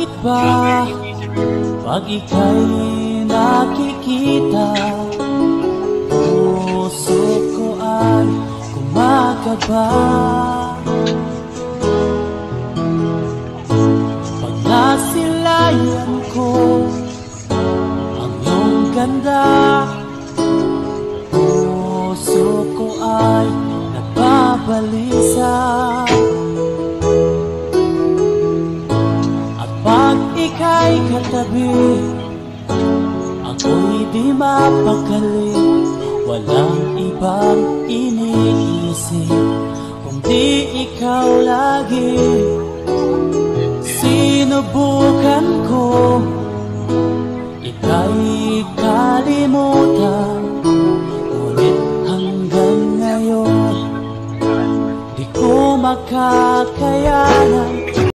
Bakit ba pag ika'y nakikita, puso ko ay kumakaba? Pag nasilayan ko ang iyong ganda, puso ko ay nagbabalisa. Pag ika'y katabi, ako'y di mapakali. Walang ibang iniisip kundi ikaw lagi. Sinubukan ko ika'y kalimutan, ngunit hanggang ngayon di ko makakalimutan